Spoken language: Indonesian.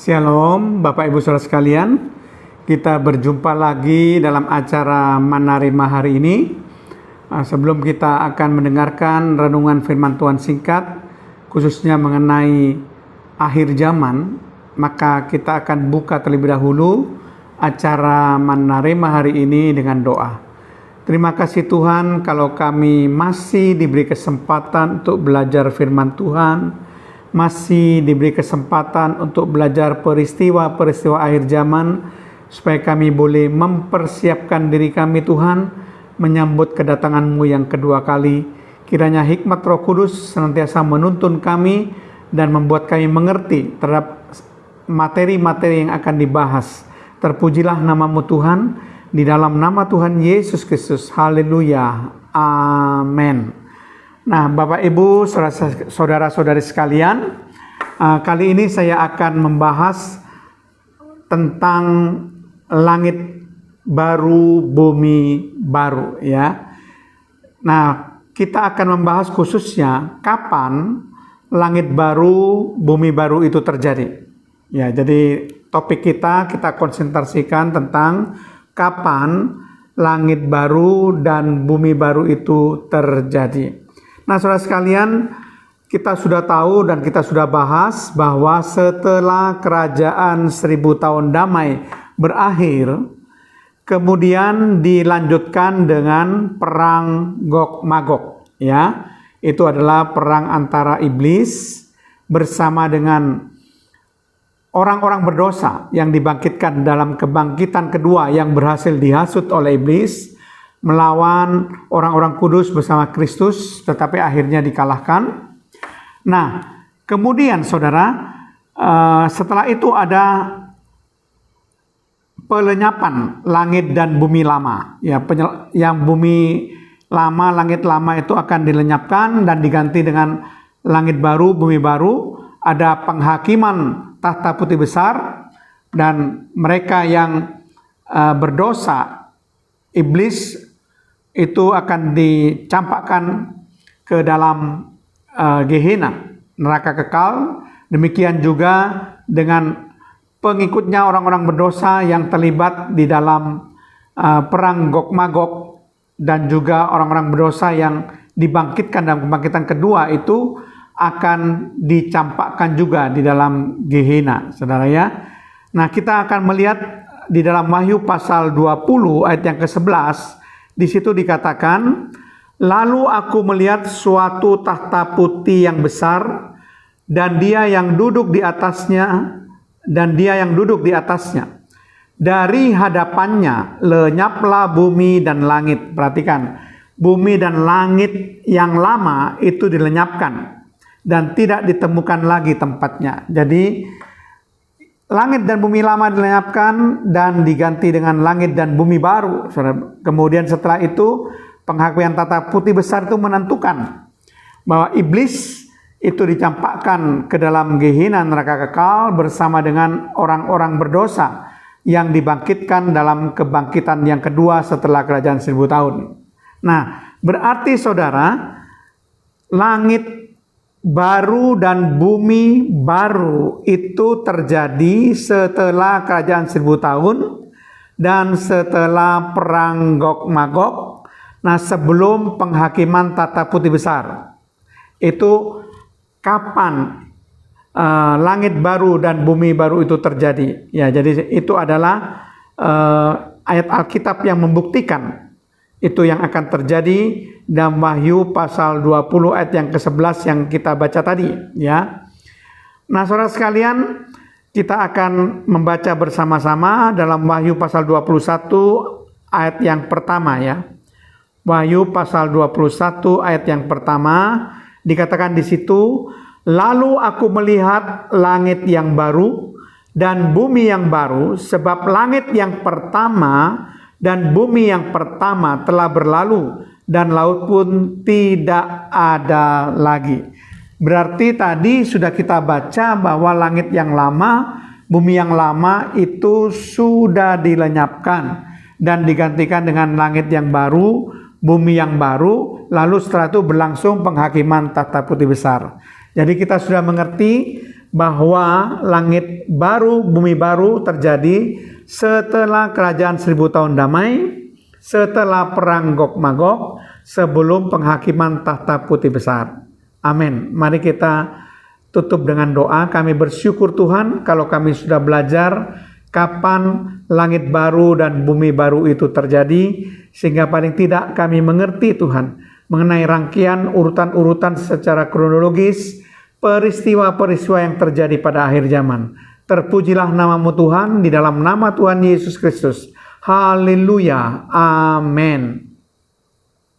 Shalom Bapak Ibu Saudara sekalian, kita berjumpa lagi dalam acara Manarima hari ini. Sebelum kita akan mendengarkan renungan firman Tuhan singkat, khususnya mengenai akhir zaman, maka kita akan buka terlebih dahulu acara Manarima hari ini dengan doa. Terima kasih Tuhan kalau kami masih diberi kesempatan untuk belajar firman Tuhan, masih diberi kesempatan untuk belajar peristiwa-peristiwa akhir zaman, supaya kami boleh mempersiapkan diri kami Tuhan, menyambut kedatangan-Mu yang kedua kali. Kiranya hikmat Roh Kudus senantiasa menuntun kami dan membuat kami mengerti terhadap materi-materi yang akan dibahas. Terpujilah nama-Mu Tuhan, di dalam nama Tuhan Yesus Kristus. Haleluya. Amin. Nah, Bapak Ibu, saudara-saudari sekalian, kali ini saya akan membahas tentang langit baru, bumi baru, ya. Nah, kita akan membahas khususnya kapan langit baru, bumi baru itu terjadi. Ya, jadi topik kita konsentrasikan tentang kapan langit baru dan bumi baru itu terjadi. Nah, saudara sekalian, kita sudah tahu dan kita sudah bahas bahwa setelah kerajaan 1000 tahun damai berakhir, kemudian dilanjutkan dengan perang Gog Magog, ya. Itu adalah perang antara iblis bersama dengan orang-orang berdosa yang dibangkitkan dalam kebangkitan kedua yang berhasil dihasut oleh iblis melawan orang-orang kudus bersama Kristus, tetapi akhirnya dikalahkan. Nah, kemudian saudara, setelah itu ada pelenyapan langit dan bumi lama. Ya, yang bumi lama, langit lama itu akan dilenyapkan dan diganti dengan langit baru, bumi baru. Ada penghakiman tahta putih besar, dan mereka yang berdosa, iblis, itu akan dicampakkan ke dalam Gehenna, neraka kekal. Demikian juga dengan pengikutnya orang-orang berdosa yang terlibat di dalam perang Gog Magog, dan juga orang-orang berdosa yang dibangkitkan dalam kebangkitan kedua itu akan dicampakkan juga di dalam Gehenna, saudara ya. Nah, kita akan melihat di dalam Wahyu pasal 20 ayat yang ke-11, di situ dikatakan, lalu aku melihat suatu tahta putih yang besar, dan dia yang duduk di atasnya, Dari hadapannya lenyaplah bumi dan langit. Perhatikan, bumi dan langit yang lama itu dilenyapkan dan tidak ditemukan lagi tempatnya. Jadi langit dan bumi lama dilenyapkan dan diganti dengan langit dan bumi baru. Kemudian setelah itu penghakiman tahta putih besar itu menentukan bahwa iblis itu dicampakkan ke dalam Gehenna, neraka kekal, bersama dengan orang-orang berdosa yang dibangkitkan dalam kebangkitan yang kedua setelah kerajaan 1000 tahun. Nah, berarti saudara, langit baru dan bumi baru itu terjadi setelah kerajaan 1000 tahun dan setelah perang Gog Magog. Nah, sebelum penghakiman tahta putih besar. Itu kapan langit baru dan bumi baru itu terjadi? Ya, jadi itu adalah ayat Alkitab yang membuktikan itu yang akan terjadi dalam Wahyu pasal 20 ayat yang ke-11 yang kita baca tadi, ya. Nah, saudara sekalian, kita akan membaca bersama-sama dalam Wahyu pasal 21 ayat yang pertama, ya. Wahyu pasal 21 ayat yang pertama dikatakan di situ, lalu aku melihat langit yang baru dan bumi yang baru, sebab langit yang pertama dan bumi yang pertama telah berlalu, dan laut pun tidak ada lagi. Berarti tadi sudah kita baca bahwa langit yang lama, bumi yang lama itu sudah dilenyapkan dan digantikan dengan langit yang baru, bumi yang baru, lalu setelah itu berlangsung penghakiman tahta putih besar. Jadi kita sudah mengerti bahwa langit baru, bumi baru terjadi setelah kerajaan 1000 tahun damai, setelah perang Gog Magog, sebelum penghakiman tahta putih besar. Amin. Mari kita tutup dengan doa. Kami bersyukur Tuhan kalau kami sudah belajar kapan langit baru dan bumi baru itu terjadi, sehingga paling tidak kami mengerti Tuhan mengenai rangkaian urutan-urutan secara kronologis peristiwa-peristiwa yang terjadi pada akhir zaman. Terpujilah namamu Tuhan, di dalam nama Tuhan Yesus Kristus. Haleluya. Amin.